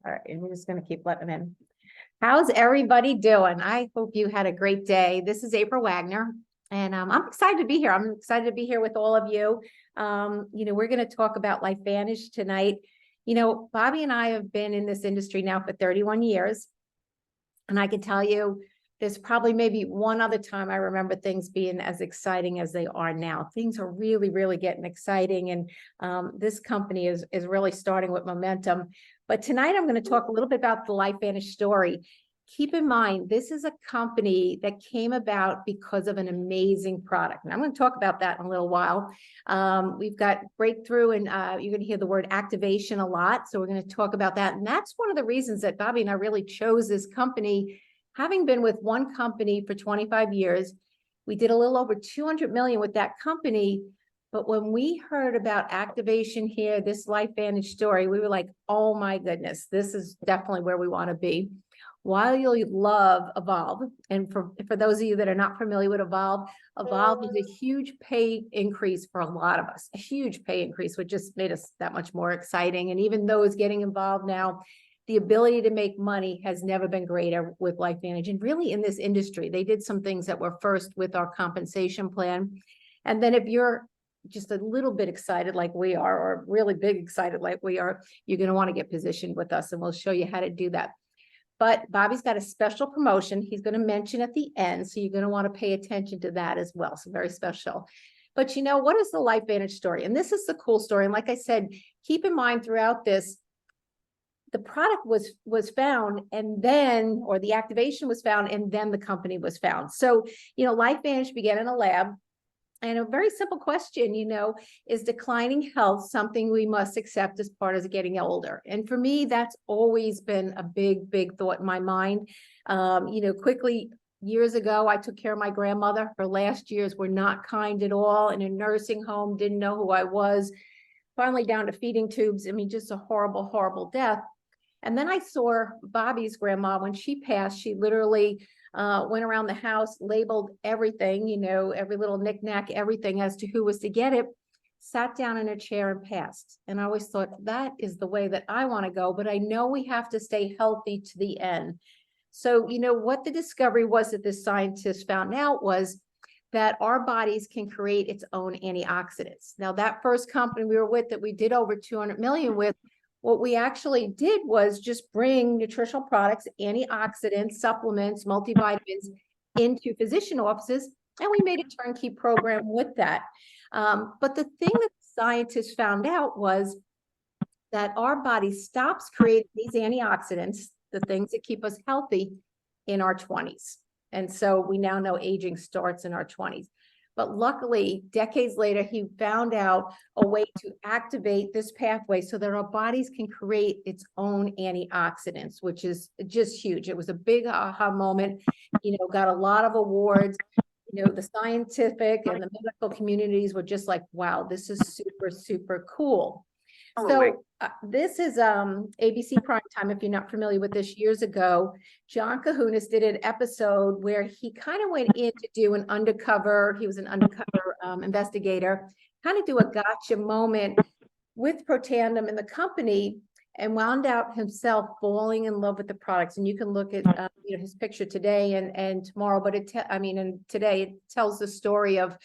All right, and we're just going to keep letting them in. How's everybody doing? I hope you had a great day. This is April Wagner, and I'm excited to be here. I'm excited to be here with all of you. We're going to talk about LifeVantage tonight. Bobby and I have been in this industry now for 31 years, and I can tell you there's probably maybe one other time I remember things being as exciting as they are now. Things are really, really getting exciting, and this company is really starting with momentum. But tonight I'm going to talk a little bit about the LifeVantage story. Keep in mind, this is a company that came about because of an amazing product. And I'm going to talk about that in a little while. We've got breakthrough, and you're going to hear the word activation a lot. So we're going to talk about that. And that's one of the reasons that Bobby and I really chose this company. Having been with one company for 25 years, we did a little over 200 million with that company. But when we heard about activation here, this LifeVantage story, we were like, oh my goodness, this is definitely where we want to be. While you'll love Evolve, and for those of you that are not familiar with Evolve is a huge pay increase for a lot of us, a huge pay increase, which just made us that much more exciting. And even those getting involved now, the ability to make money has never been greater with LifeVantage. And really in this industry, they did some things that were first with our compensation plan. And then if you're just a little bit excited like we are, or really big excited like we are, you're going to want to get positioned with us, and we'll show you how to do that. But Bobby's got a special promotion he's going to mention at the end, so you're going to want to pay attention to that as well. So very special. But what is the LifeVantage story? And this is the cool story. And like I said, keep in mind throughout this, the product was found, and then, or the activation was found, and then the company was found. So, LifeVantage began in a lab. And a very simple question, is declining health something we must accept as part of getting older? And for me, that's always been a big, big thought in my mind. Quickly, years ago, I took care of my grandmother. Her last years were not kind at all, in a nursing home, didn't know who I was, finally down to feeding tubes. I mean, just a horrible, horrible death. And then I saw Bobby's grandma. When she passed, she literally went around the house, labeled everything, every little knickknack, everything as to who was to get it, sat down in a chair and passed. And I always thought, that is the way that I want to go, but I know we have to stay healthy to the end. So, what the discovery was that this scientist found out was that our bodies can create its own antioxidants. Now, that first company we were with that we did over 200 million with, what we actually did was just bring nutritional products, antioxidants, supplements, multivitamins into physician offices, and we made a turnkey program with that. But the thing that scientists found out was that our body stops creating these antioxidants, the things that keep us healthy, in our 20s. And so we now know aging starts in our 20s. But luckily, decades later, he found out a way to activate this pathway so that our bodies can create its own antioxidants, which is just huge. It was a big aha moment, got a lot of awards. The scientific and the medical communities were just like, wow, this is super, super cool. So this is ABC Primetime. If you're not familiar with this, years ago, John Kahunas did an episode where he kind of went in to do an undercover, he was an undercover investigator, kind of do a gotcha moment with Protandim and the company, and wound out himself falling in love with the products. And you can look at his picture today and tomorrow, but today it tells the story of,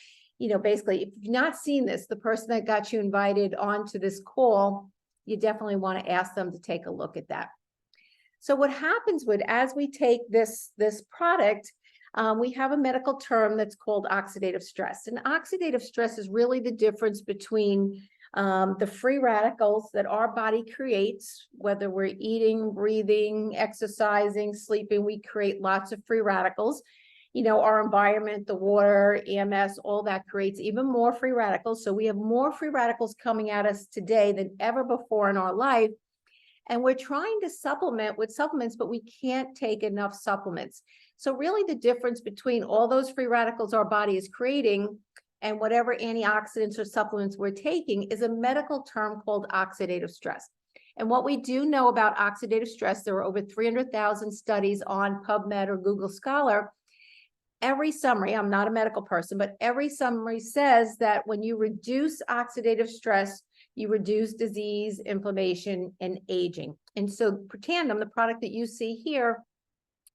basically, if you've not seen this, the person that got you invited onto this call, you definitely want to ask them to take a look at that. So what happens as we take this product, we have a medical term that's called oxidative stress. And oxidative stress is really the difference between the free radicals that our body creates, whether we're eating, breathing, exercising, sleeping, we create lots of free radicals. Our environment, the water, EMS, all that creates even more free radicals. So we have more free radicals coming at us today than ever before in our life. And we're trying to supplement with supplements, but we can't take enough supplements. So really the difference between all those free radicals our body is creating and whatever antioxidants or supplements we're taking is a medical term called oxidative stress. And what we do know about oxidative stress, there are over 300,000 studies on PubMed or Google Scholar. Every summary, I'm not a medical person, but every summary says that when you reduce oxidative stress, you reduce disease, inflammation, and aging. And so Protandim, the product that you see here,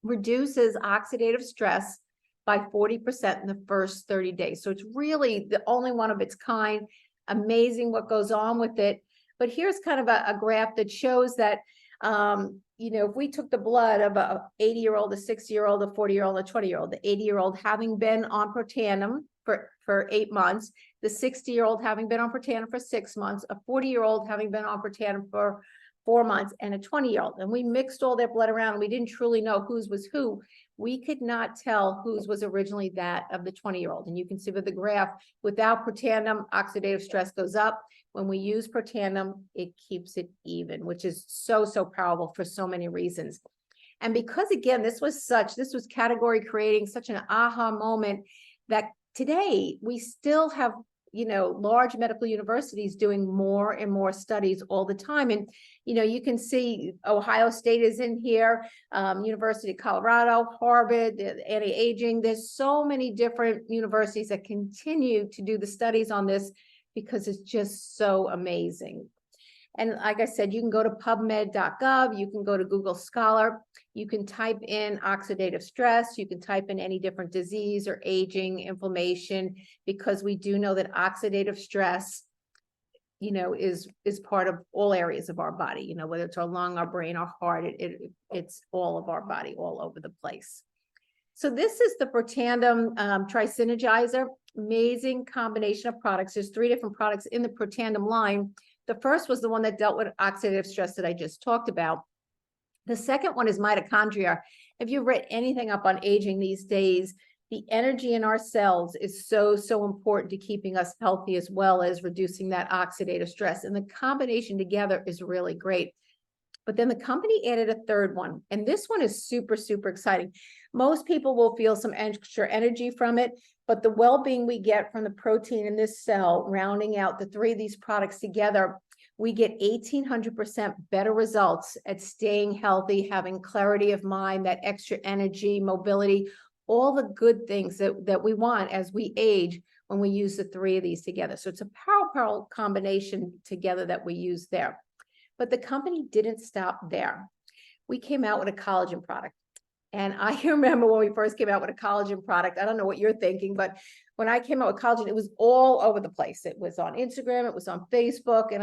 reduces oxidative stress by 40% in the first 30 days. So it's really the only one of its kind. Amazing what goes on with it. But here's kind of a graph that shows that, if we took the blood of a 80-year-old, a 60-year-old, a 40-year-old, a 20-year-old, the 80-year-old having been on Protandim for 8 months, the 60-year-old having been on Protandim for 6 months, a 40-year-old having been on Protandim for 4 months, and a 20-year-old, and we mixed all their blood around, and we didn't truly know whose was who. We could not tell whose was originally that of the 20-year-old. And you can see with the graph, without Protandim, oxidative stress goes up. When we use Protandim, it keeps it even, which is so, so powerful for so many reasons. And because, again, this was category creating, such an aha moment, that today we still have large medical universities doing more and more studies all the time. And, you can see Ohio State is in here, University of Colorado, Harvard, the anti-aging. There's so many different universities that continue to do the studies on this because it's just so amazing. And like I said, you can go to pubmed.gov, you can go to Google Scholar, you can type in oxidative stress, you can type in any different disease or aging, inflammation, because we do know that oxidative stress, is part of all areas of our body, whether it's our lung, our brain, our heart, it's all of our body, all over the place. So this is the Protandim Tri-Synergizer, amazing combination of products. There's 3 different products in the Protandim line. The first was the one that dealt with oxidative stress that I just talked about. The second one is mitochondria. If you've read anything up on aging these days, the energy in our cells is so, so important to keeping us healthy as well as reducing that oxidative stress. And the combination together is really great. But then the company added a third one, and this one is super, super exciting. Most people will feel some extra energy from it, but the well-being we get from the protein in this cell, rounding out the 3 of these products together, we get 1,800% better results at staying healthy, having clarity of mind, that extra energy, mobility, all the good things that we want as we age when we use the 3 of these together. So it's a powerful combination together that we use there. But the company didn't stop there. We came out with a collagen product. And I remember when we first came out with a collagen product, I don't know what you're thinking, but when I came out with collagen, it was all over the place. It was on Instagram, it was on Facebook, and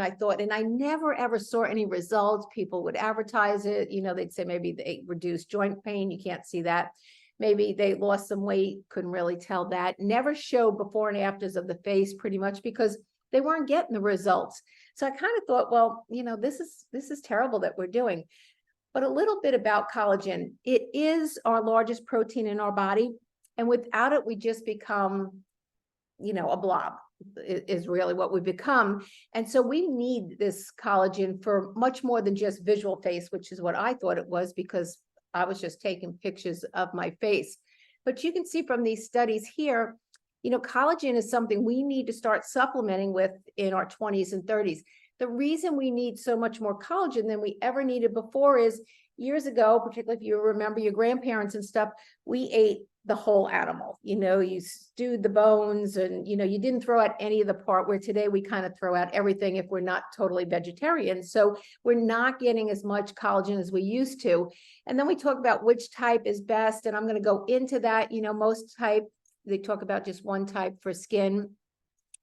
I never ever saw any results. People would advertise it, they'd say maybe they reduced joint pain. You can't see that. Maybe they lost some weight, couldn't really tell that. Never showed before and afters of the face pretty much because they weren't getting the results. So I kind of thought, well, this is terrible that we're doing. But a little bit about collagen. It is our largest protein in our body. And without it, we just become, a blob is really what we become. And so we need this collagen for much more than just visual face, which is what I thought it was because I was just taking pictures of my face. But you can see from these studies here, collagen is something we need to start supplementing with in our 20s and 30s. The reason we need so much more collagen than we ever needed before is years ago, particularly if you remember your grandparents and stuff, we ate the whole animal. You stewed the bones and, you didn't throw out any of the part, where today we kind of throw out everything if we're not totally vegetarian. So we're not getting as much collagen as we used to. And then we talk about which type is best. And I'm going to go into that. Most type, they talk about just one type for skin,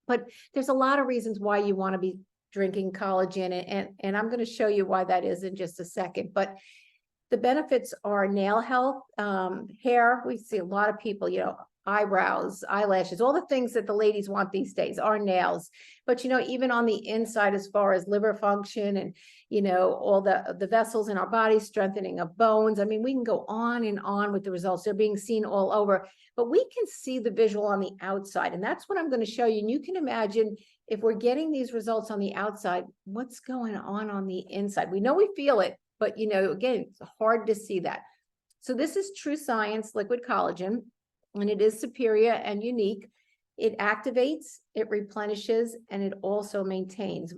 but there's a lot of reasons why you want to be drinking collagen, and I'm going to show you why that is in just a second. But the benefits are nail health, hair. We see a lot of people, eyebrows, eyelashes, all the things that the ladies want these days, are nails. But, even on the inside, as far as liver function and, all the vessels in our body, strengthening of bones. I mean, we can go on and on with the results. They're being seen all over, but we can see the visual on the outside. And that's what I'm going to show you. And you can imagine, if we're getting these results on the outside, what's going on the inside? We know we feel it, but again, it's hard to see that. So this is True Science liquid collagen, and it is superior and unique. It activates, it replenishes, and it also maintains.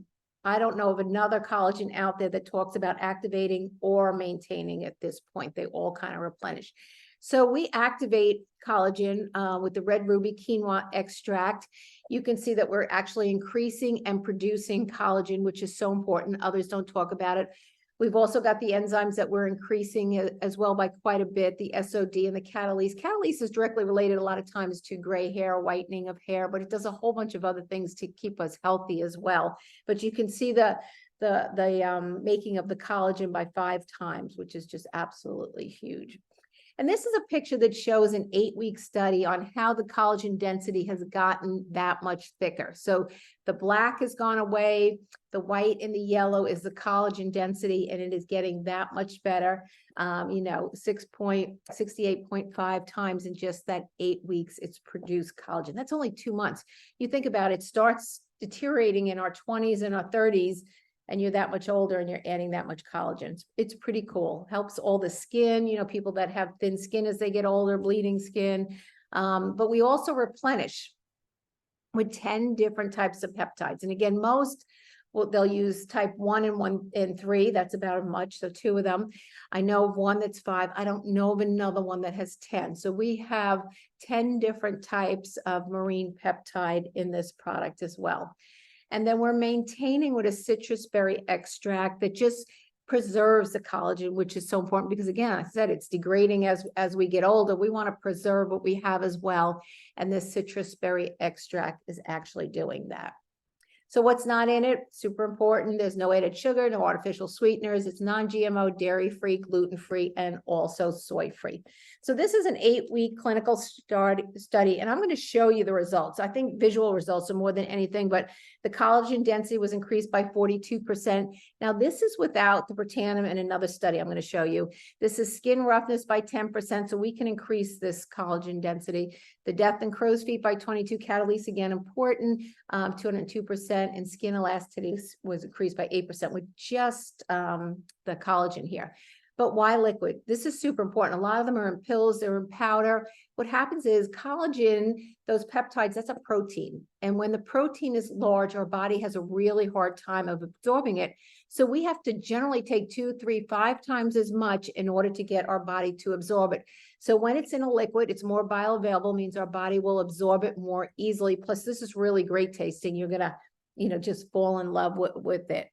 I don't know of another collagen out there that talks about activating or maintaining at this point. They all kind of replenish. So we activate collagen with the red ruby quinoa extract. You can see that we're actually increasing and producing collagen, which is so important. Others don't talk about it. We've also got the enzymes that we're increasing as well by quite a bit, the SOD and the catalase. Catalase is directly related a lot of times to gray hair, whitening of hair, but it does a whole bunch of other things to keep us healthy as well. But you can see the making of the collagen by 5 times, which is just absolutely huge. And this is a picture that shows an 8-week study on how the collagen density has gotten that much thicker. So the black has gone away, the white and the yellow is the collagen density, and it is getting that much better. 68.5 times in just that 8 weeks, it's produced collagen. That's only 2 months. You think about it, starts deteriorating in our 20s and our 30s, and you're that much older and you're adding that much collagen. It's pretty cool. Helps all the skin, people that have thin skin as they get older, bleeding skin. But we also replenish with 10 different types of peptides. And again, they'll use type 1 and 3. That's about as much. So 2 of them. I know of one that's 5. I don't know of another one that has 10. So we have 10 different types of marine peptide in this product as well. And then we're maintaining with a citrus berry extract that just preserves the collagen, which is so important because, again, I said it's degrading as we get older. We want to preserve what we have as well. And this citrus berry extract is actually doing that. So what's not in it? Super important. There's no added sugar, no artificial sweeteners. It's non-GMO, dairy-free, gluten-free, and also soy-free. So this is an 8-week clinical study, and I'm going to show you the results. I think visual results are more than anything, but the collagen density was increased by 42%. Now, this is without the Protandim and another study I'm going to show you. This is skin roughness by 10%, so we can increase this collagen density. The death in crow's feet by 22, catalase, again, important, 202%. And skin elasticity was increased by 8% with just the collagen here. But why liquid? This is super important. A lot of them are in pills, they're in powder. What happens is collagen, those peptides, that's a protein. And when the protein is large, our body has a really hard time of absorbing it. So we have to generally take 2, 3, 5 times as much in order to get our body to absorb it. So when it's in a liquid, it's more bioavailable, means our body will absorb it more easily. Plus, this is really great tasting. You're going to just fall in love with it.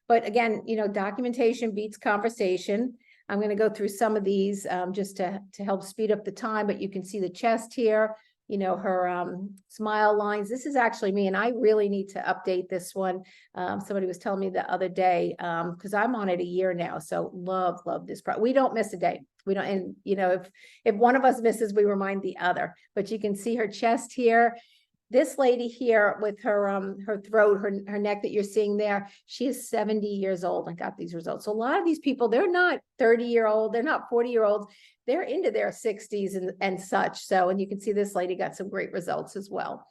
But again, documentation beats conversation. I'm going to go through some of these just to help speed up the time, but you can see the chest here, her smile lines. This is actually me, and I really need to update this one. Somebody was telling me the other day, because I'm on it a year now. So love this product. We don't miss a day. We don't, and if one of us misses, we remind the other. But you can see her chest here. This lady here with her throat, her neck that you're seeing there, she is 70 years old and got these results. So a lot of these people, they're not 30-year-old, they're not 40-year-olds, they're into their 60s and such. So, and you can see this lady got some great results as well.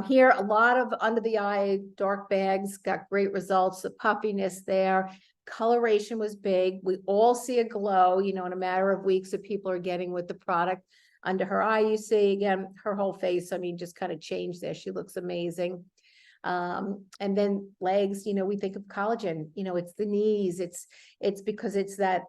Here, a lot of under the eye, dark bags, got great results, the puffiness there. Coloration was big. We all see a glow, in a matter of weeks that people are getting with the product. Under her eye, you see, again, her whole face, just kind of changed there. She looks amazing. And then legs, we think of collagen, it's the knees. It's because it's that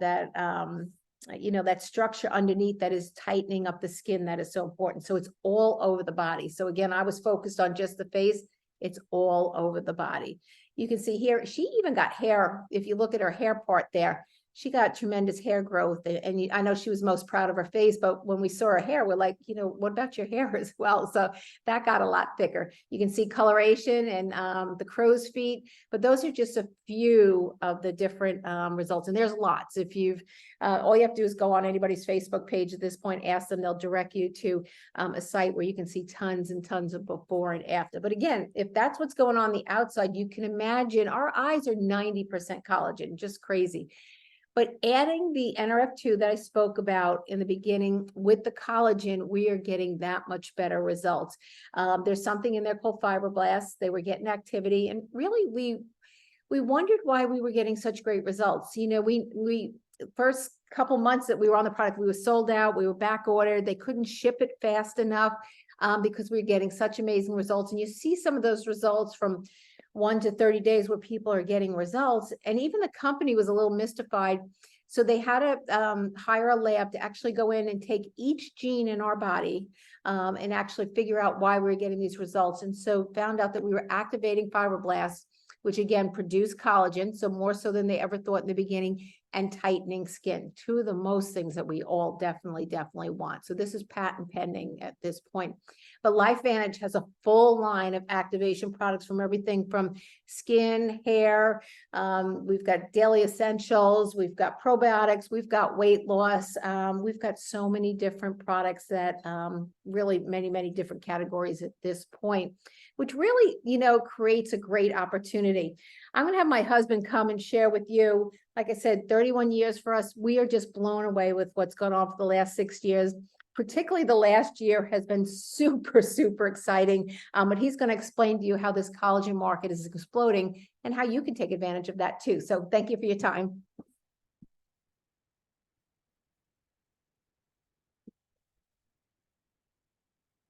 structure underneath that is tightening up the skin that is so important. So it's all over the body. So again, I was focused on just the face. It's all over the body. You can see here, she even got hair. If you look at her hair part there, she got tremendous hair growth. And I know she was most proud of her face, but when we saw her hair, we're like, what about your hair as well? So that got a lot thicker. You can see coloration and the crow's feet, but those are just a few of the different results. And there's lots. If all you have to do is go on anybody's Facebook page at this point, ask them, they'll direct you to a site where you can see tons and tons of before and after. But again, if that's what's going on the outside, you can imagine our eyes are 90% collagen, just crazy. But adding the NRF2 that I spoke about in the beginning with the collagen, we are getting that much better results. There's something in there called fibroblasts. They were getting activity. And really, we wondered why we were getting such great results. We first couple months that we were on the product, we were sold out. We were back ordered. They couldn't ship it fast enough because we were getting such amazing results. And you see some of those results from 1 to 30 days where people are getting results. And even the company was a little mystified. So they had to hire a lab to actually go in and take each gene in our body and actually figure out why we were getting these results. And so found out that we were activating fibroblasts which again produce collagen, so more so than they ever thought in the beginning, and tightening skin. Two of the most things that we all definitely want. So this is patent pending at this point. But LifeVantage has a full line of activation products from everything from skin, hair. We've got daily essentials. We've got probiotics. We've got weight loss. We've got so many different products that really many different categories at this point, which really, creates a great opportunity. I'm going to have my husband come and share with you. Like I said, 31 years for us. We are just blown away with what's gone on for the last 6 years. Particularly the last year has been super exciting. But he's going to explain to you how this collagen market is exploding and how you can take advantage of that too. So thank you for your time.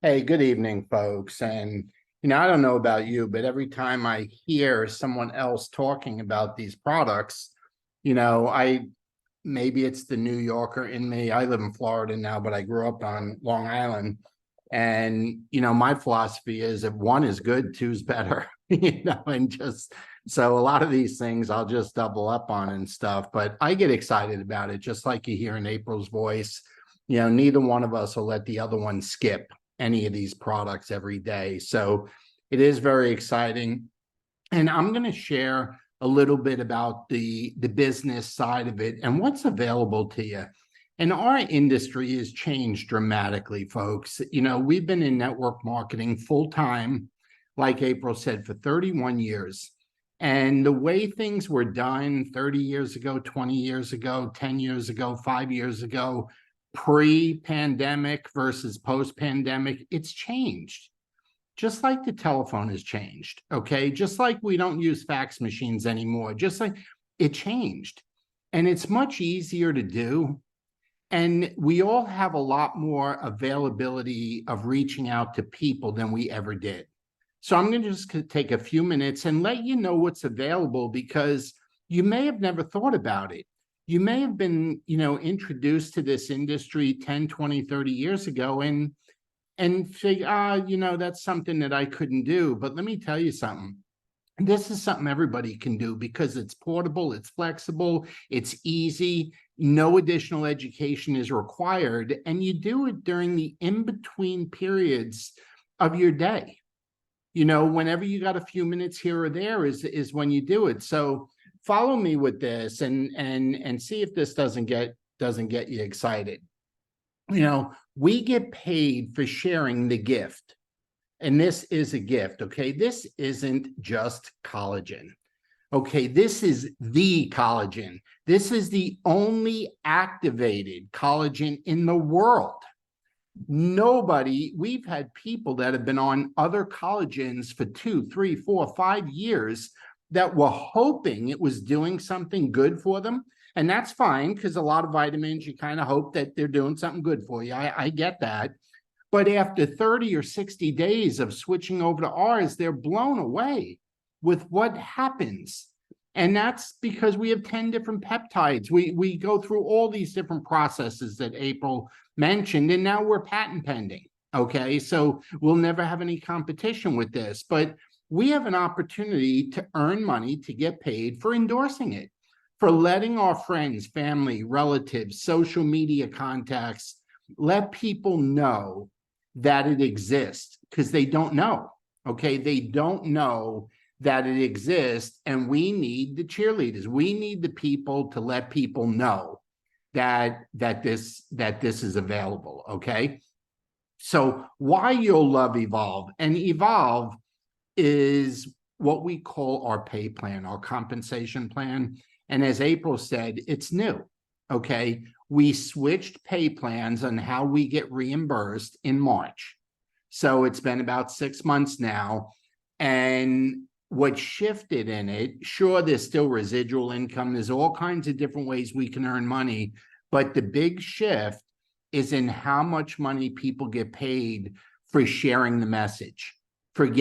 Hey, good evening, folks. And, I don't know about you, but every time I hear someone else talking about these products, maybe it's the New Yorker in me. I live in Florida now, but I grew up on Long Island. And, my philosophy is if one is good, two's better, and just so a lot of these things I'll just double up on and stuff. But I get excited about it, just like you hear in April's voice. Neither one of us will let the other one skip any of these products every day. So it is very exciting. And I'm going to share a little bit about the business side of it and what's available to you. And our industry has changed dramatically, folks. We've been in network marketing full time, like April said, for 31 years. And the way things were done 30 years ago, 20 years ago, 10 years ago, 5 years ago, pre-pandemic versus post-pandemic, it's changed. Just like the telephone has changed, okay? Just like we don't use fax machines anymore, just like it changed. And it's much easier to do. And we all have a lot more availability of reaching out to people than we ever did. So I'm going to just take a few minutes and let you know what's available, because you may have never thought about it. You may have been, introduced to this industry 10, 20, 30 years ago and figure, that's something that I couldn't do. But let me tell you something. This is something everybody can do because it's portable, it's flexible, it's easy, no additional education is required, and you do it during the in-between periods of your day. Whenever you got a few minutes here or there is when you do it. So follow me with this and see if this doesn't get you excited. We get paid for sharing the gift. And this is a gift, okay? This isn't just collagen. Okay, this is the collagen. This is the only activated collagen in the world. We've had people that have been on other collagens for 2, 3, 4, 5 years that were hoping it was doing something good for them. And that's fine, because a lot of vitamins, you kind of hope that they're doing something good for you. I get that. But after 30 or 60 days of switching over to ours, they're blown away with what happens. And that's because we have 10 different peptides. We go through all these different processes that April mentioned, and now we're patent pending. Okay, so we'll never have any competition with this. But we have an opportunity to earn money, to get paid for endorsing it, for letting our friends, family, relatives, social media contacts, let people know that it exists, because they don't know, okay? They don't know that it exists, and we need the cheerleaders. We need the people to let people know that this is available, okay? So why you'll love Evolve, and Evolve is what we call our pay plan, our compensation plan. And as April said, it's new, okay? We switched pay plans on how we get reimbursed in March. So it's been about 6 months now. And what shifted in it, sure, there's still residual income. There's all kinds of different ways we can earn money. But the big shift is in how much money people get paid for sharing the message, for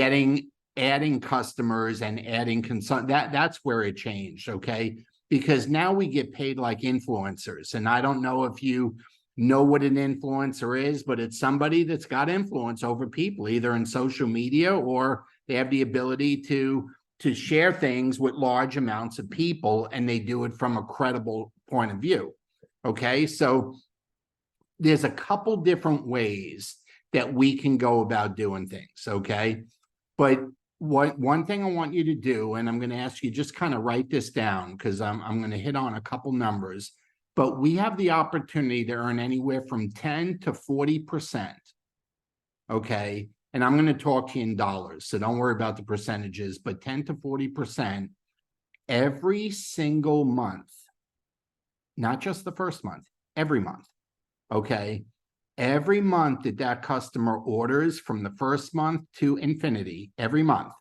adding customers and adding that's where it changed, okay? Because now we get paid like influencers. And I don't know if you know what an influencer is, but it's somebody that's got influence over people, either in social media or they have the ability to to share things with large amounts of people, and they do it from a credible point of view. Okay, so there's a couple different ways that we can go about doing things. Okay, but one thing I want you to do, and I'm going to ask you just kind of write this down, because I'm going to hit on a couple numbers, but we have the opportunity to earn anywhere from 10 to 40%. Okay, and I'm going to talk to you in dollars, so don't worry about the percentages, but 10 to 40% every single month, not just the first month, every month. Okay, every month that customer orders from the first month to infinity, every month,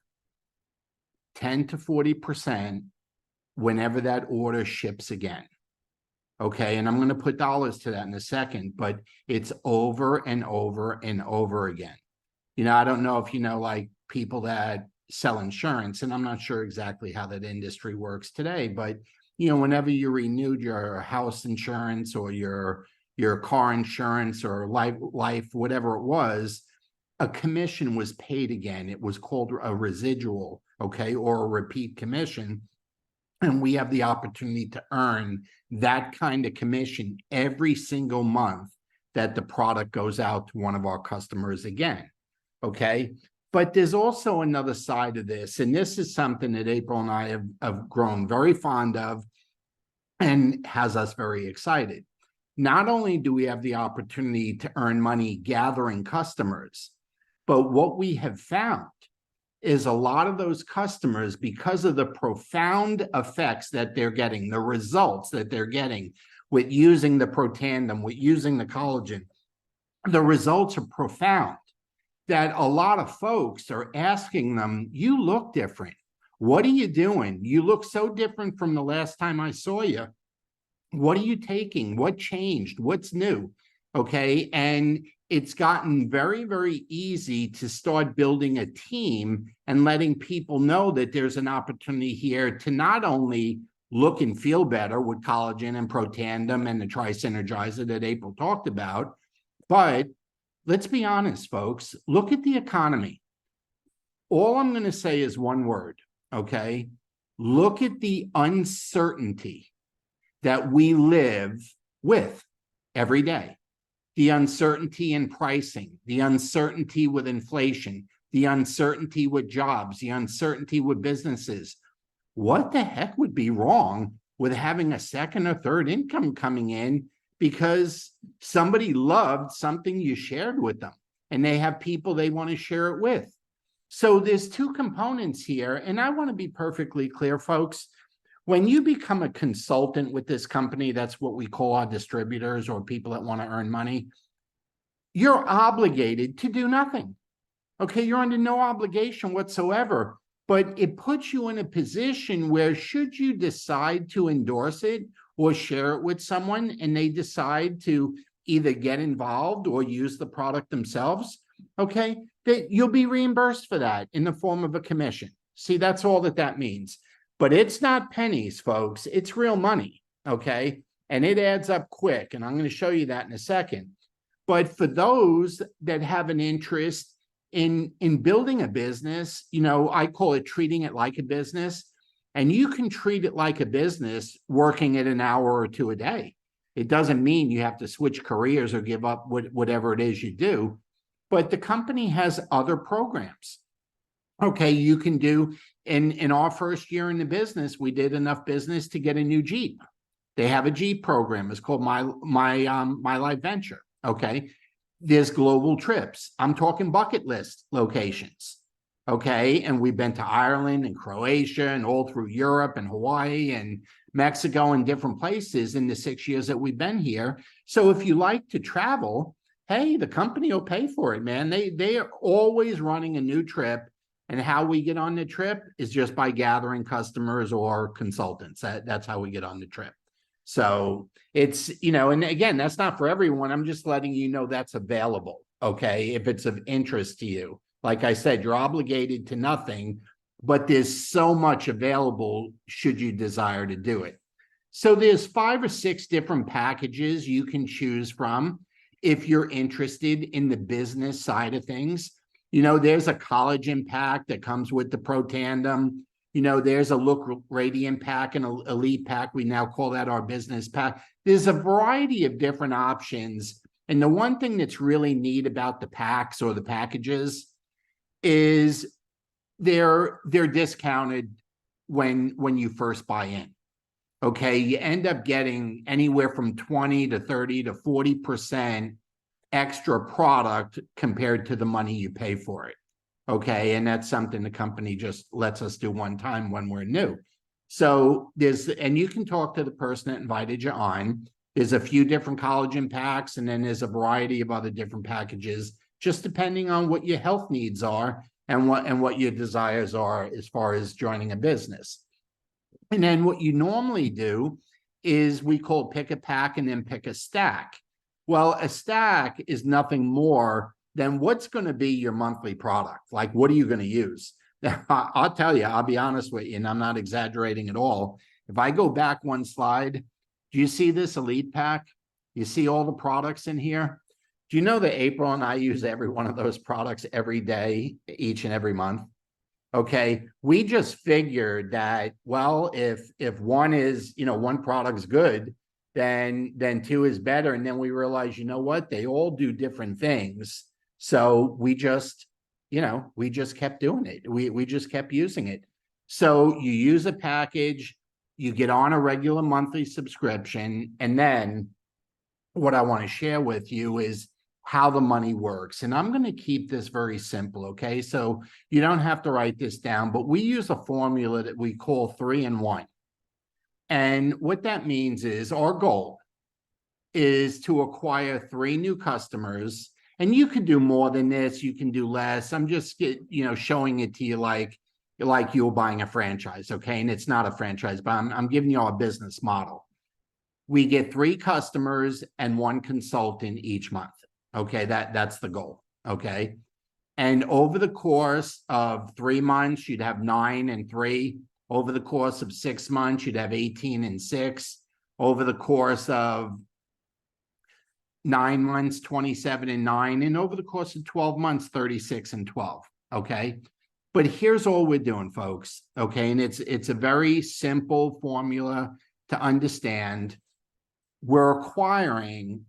10 to 40% whenever that order ships again. Okay, and I'm going to put dollars to that in a second, but it's over and over and over again. You know, I don't know if you know, like, people that sell insurance, and I'm not sure exactly how that industry works today, but, you know, whenever you renewed your house insurance or your car insurance or life, whatever it was, a commission was paid again. It was called a residual, okay, or a repeat commission. And we have the opportunity to earn that kind of commission every single month that the product goes out to one of our customers again. Okay, but there's also another side of this, and this is something that April and I have grown very fond of and has us very excited. Not only do we have the opportunity to earn money gathering customers, but what we have found is a lot of those customers, because of the profound effects that they're getting, the results that they're getting with using the Protandim, with using the collagen, the results are profound, that a lot of folks are asking them, you look different. What are you doing? You look so different from the last time I saw you. What are you taking? What changed? What's new? Okay, and it's gotten very, very easy to start building a team and letting people know that there's an opportunity here to not only look and feel better with collagen and Protandim and the Tri-Synergizer that April talked about, but let's be honest, folks, look at the economy. All I'm going to say is one word, okay? Look at the uncertainty that we live with every day. The uncertainty in pricing, the uncertainty with inflation, the uncertainty with jobs, the uncertainty with businesses. What the heck would be wrong with having a second or third income coming in because somebody loved something you shared with them and they have people they want to share it with? So there's two components here, and I want to be perfectly clear, folks. When you become a consultant with this company, that's what we call our distributors or people that want to earn money, you're obligated to do nothing. Okay, you're under no obligation whatsoever, but it puts you in a position where, should you decide to endorse it or share it with someone and they decide to either get involved or use the product themselves, okay, that you'll be reimbursed for that in the form of a commission. See, that's all that means. But it's not pennies, folks. It's real money, okay? And it adds up quick, and I'm going to show you that in a second. But for those that have an interest in building a business, you know, I call it treating it like a business. And you can treat it like a business working it an hour or two a day. It doesn't mean you have to switch careers or give up whatever it is you do. But the company has other programs. Okay, you can do, in our first year in the business, we did enough business to get a new Jeep. They have a Jeep program. It's called My Life Venture. Okay, there's global trips. I'm talking bucket list locations. Okay, and we've been to Ireland and Croatia and all through Europe and Hawaii and Mexico and different places in the 6 years that we've been here. So if you like to travel, hey, the company will pay for it, man. They are always running a new trip. And how we get on the trip is just by gathering customers or consultants. That's how we get on the trip. So it's, you know, and again, that's not for everyone. I'm just letting you know that's available, okay, if it's of interest to you. Like I said, you're obligated to nothing, but there's so much available should you desire to do it. So there's 5 or 6 different packages you can choose from if you're interested in the business side of things. You know, there's a collagen pack that comes with the Protandim. You know, there's a Look Radiant pack and an Elite pack. We now call that our business pack. There's a variety of different options. And the one thing that's really neat about the packs or the packages is they're discounted when you first buy in. Okay, you end up getting anywhere from 20 to 30 to 40% extra product compared to the money you pay for it. Okay, and that's something the company just lets us do one time when we're new. So and you can talk to the person that invited you on. There's a few different collagen packs, and then there's a variety of other different packages, just depending on what your health needs are and what your desires are as far as joining a business. And then what you normally do is we call pick a pack and then pick a stack. Well, a stack is nothing more than what's going to be your monthly product. Like, what are you going to use? I'll tell you, I'll be honest with you, and I'm not exaggerating at all. If I go back one slide, do you see this Elite pack? You see all the products in here? Do you know that April and I use every one of those products every day, each and every month? Okay, we just figured that, well, if one is, one product's good, then two is better. And then we realized, you know what? They all do different things. So we just kept doing it. We just kept using it. So you use a package, you get on a regular monthly subscription, and then what I want to share with you is how the money works. And I'm going to keep this very simple, okay? So you don't have to write this down, but we use a formula that we call 3-in-1. And what that means is our goal is to acquire 3 new customers. And you can do more than this, you can do less. I'm just showing it to you like you're buying a franchise, okay? And it's not a franchise, but I'm giving you a business model. We get 3 customers and 1 consultant each month. Okay, that's the goal. Okay. And over the course of 3 months, you'd have 9 and 3. Over the course of 6 months, you'd have 18 and 6. Over the course of 9 months, 27 and 9. And over the course of 12 months, 36 and 12. Okay. But here's all we're doing, folks. Okay. And it's a very simple formula to understand. We're acquiring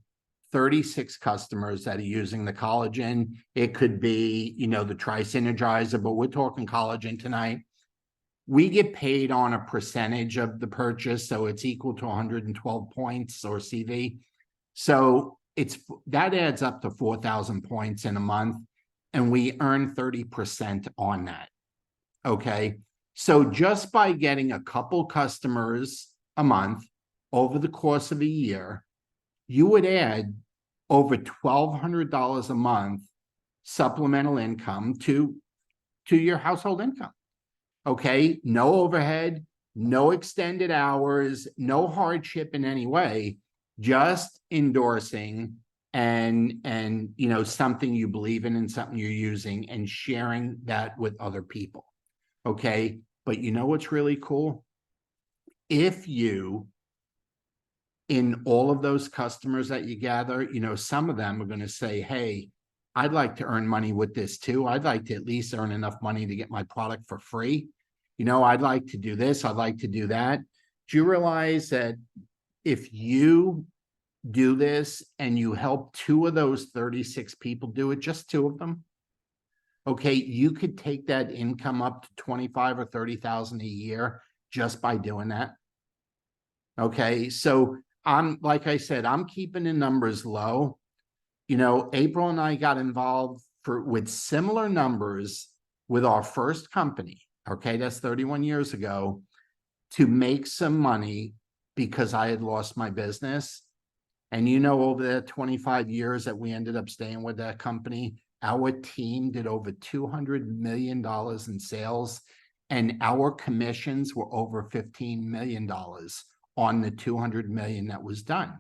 36 customers that are using the collagen. It could be, the Tri-Synergizer, but we're talking collagen tonight. We get paid on a percentage of the purchase, so it's equal to 112 points or CV. So that adds up to 4,000 points in a month, and we earn 30% on that. Okay, so just by getting a couple customers a month over the course of a year, you would add over $1,200 a month supplemental income to your household income. Okay, no overhead, no extended hours, no hardship in any way, just endorsing and something you believe in and something you're using and sharing that with other people. Okay, but you know what's really cool? If you, in all of those customers that you gather, some of them are going to say, hey, I'd like to earn money with this too. I'd like to at least earn enough money to get my product for free. I'd like to do this. I'd like to do that. Do you realize that if you do this and you help 2 of those 36 people do it, just 2 of them, okay, you could take that income up to 25 or 30,000 a year just by doing that. Okay, so like I said, I'm keeping the numbers low. April and I got involved with similar numbers with our first company. Okay, that's 31 years ago, to make some money because I had lost my business. And over the 25 years that we ended up staying with that company, our team did over $200 million in sales, and our commissions were over $15 million on the 200 million that was done.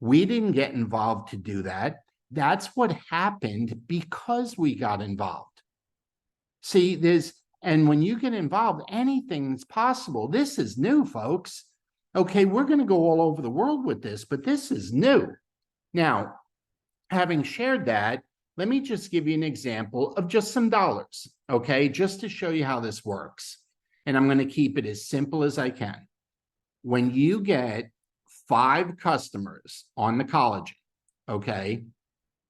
We didn't get involved to do that. That's what happened because we got involved. See, and when you get involved, anything's possible. This is new, folks. Okay, we're going to go all over the world with this, but this is new. Now, having shared that, let me just give you an example of just some dollars, okay, just to show you how this works. and I'm going to keep it as simple as I can. When you get 5 customers on the collagen, okay,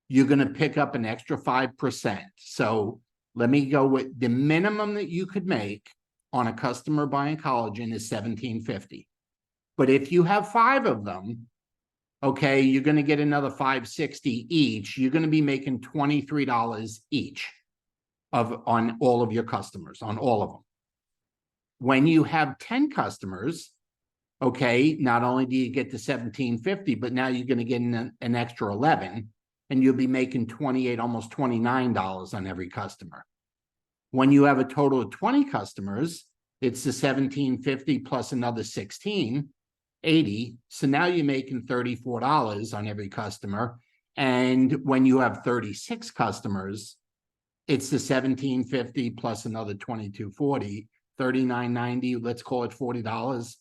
you're going to pick up an extra 5%. So let me go with the minimum that you could make on a customer buying collagen is $17.50. But if you have 5 of them, okay, you're going to get another $5.60 each. You're going to be making $23 each on all of your customers, on all of them. When you have 10 customers, okay, not only do you get the $17.50, but now you're going to get an extra 11, and you'll be making $28, almost $29 on every customer. When you have a total of 20 customers, it's the $17.50 plus another $16.80. So now you're making $34 on every customer. And when you have 36 customers, it's the $17.50 plus another $22.40, $39.90. Let's call it $40.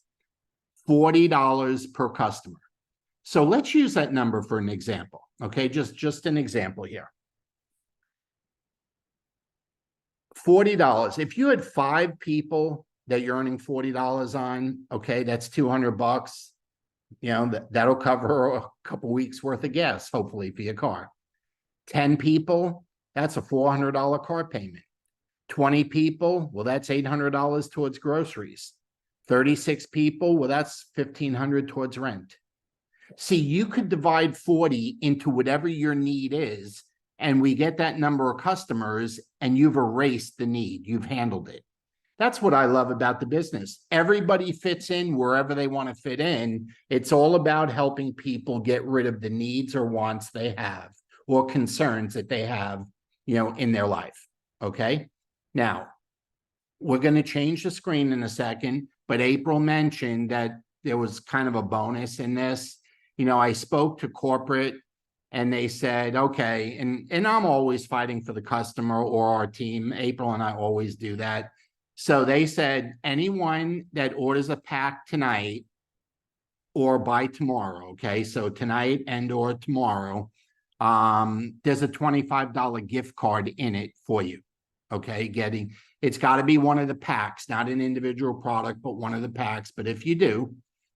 $40 per customer. So let's use that number for an example. Okay, just an example here. $40. If you had 5 people that you're earning $40 on, okay, that's $200. You know, that'll cover a couple weeks worth of gas, hopefully, for your car. 10 people, that's a $400 car payment. 20 people, well, that's $800 towards groceries. 36 people, well, that's $1,500 towards rent. See, you could divide 40 into whatever your need is, and we get that number of customers, and you've erased the need. You've handled it. That's what I love about the business. Everybody fits in wherever they want to fit in. It's all about helping people get rid of the needs or wants they have or concerns that they have, you know, in their life. Okay. Now, we're going to change the screen in a second, but April mentioned that there was kind of a bonus in this. You know, I spoke to corporate and they said, okay, and I'm always fighting for the customer or our team. April and I always do that. So they said, anyone that orders a pack tonight or by tomorrow, okay, so tonight and or tomorrow, there's a $25 gift card in it for you. Okay, it's got to be one of the packs, not an individual product, but one of the packs. But if you do,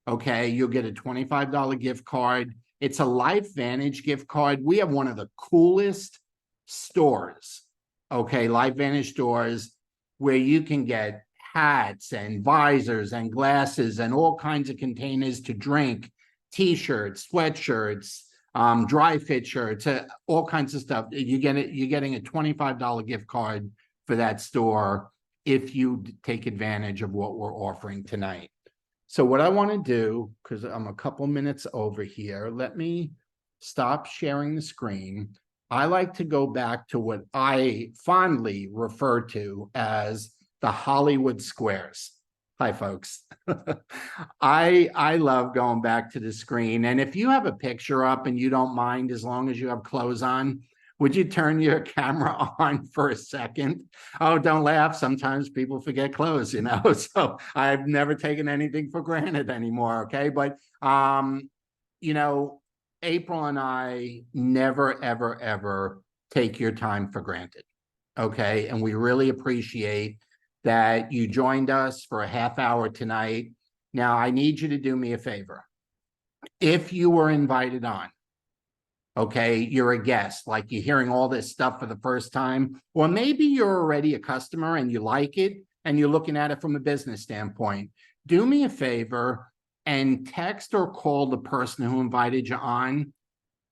okay, you'll get a $25 gift card. It's a LifeVantage gift card. We have one of the coolest stores, okay, LifeVantage stores, where you can get hats and visors and glasses and all kinds of containers to drink, t-shirts, sweatshirts, dry fit shirts, all kinds of stuff. You're getting a $25 gift card for that store if you take advantage of what we're offering tonight. So what I want to do, because I'm a couple minutes over here, let me stop sharing the screen. I like to go back to what I fondly refer to as the Hollywood squares. Hi, folks. I love going back to the screen. And if you have a picture up and you don't mind, as long as you have clothes on, would you turn your camera on for a second? Oh, don't laugh. Sometimes people forget clothes, you know, so I've never taken anything for granted anymore. Okay. But, you know, April and I never, ever, ever take your time for granted. Okay. And we really appreciate that you joined us for a half hour tonight. Now, I need you to do me a favor. If you were invited on, okay, you're a guest, like you're hearing all this stuff for the first time, or maybe you're already a customer and you like it and you're looking at it from a business standpoint, do me a favor and text or call the person who invited you on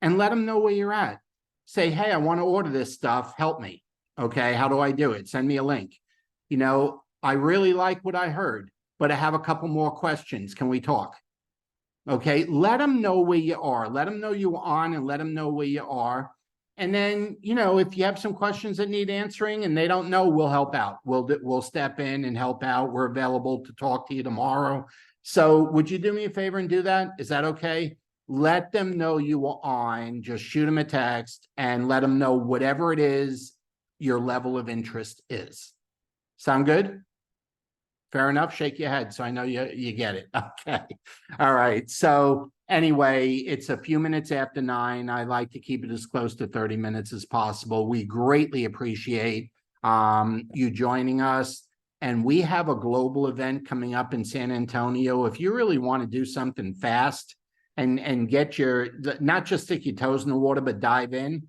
and let them know where you're at. Say, hey, I want to order this stuff. Help me. Okay, how do I do it? Send me a link. You know, I really like what I heard, but I have a couple more questions. Can we talk? Okay, let them know where you are. Let them know you're on and let them know where you are. And then, you know, if you have some questions that need answering and they don't know, we'll help out. We'll step in and help out. We're available to talk to you tomorrow. So would you do me a favor and do that? Is that okay? Let them know you are on. Just shoot them a text and let them know whatever it is your level of interest is. Sound good? Fair enough. Shake your head so I know you get it. Okay. All right. So anyway, it's a few minutes after 9. I like to keep it as close to 30 minutes as possible. We greatly appreciate you joining us. And we have a global event coming up in San Antonio. If you really want to do something fast and get not just stick your toes in the water, but dive in.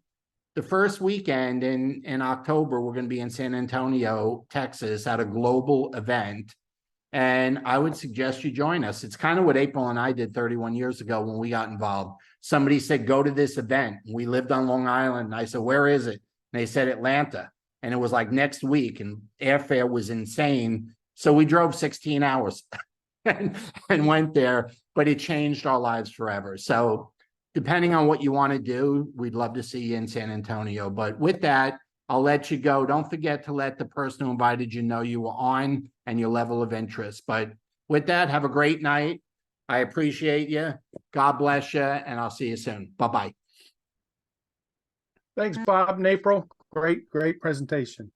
The first weekend in October, we're going to be in San Antonio, Texas, at a global event. And I would suggest you join us. It's kind of what April and I did 31 years ago when we got involved. Somebody said, go to this event. We lived on Long Island. And I said, where is it? And they said, Atlanta. And it was like next week, and airfare was insane. So we drove 16 hours and went there, but it changed our lives forever. So depending on what you want to do, we'd love to see you in San Antonio. But with that, I'll let you go. Don't forget to let the person who invited you know you were on and your level of interest. But with that, have a great night. I appreciate you. God bless you, and I'll see you soon. Bye-bye. Thanks, Bob and April. Great presentation.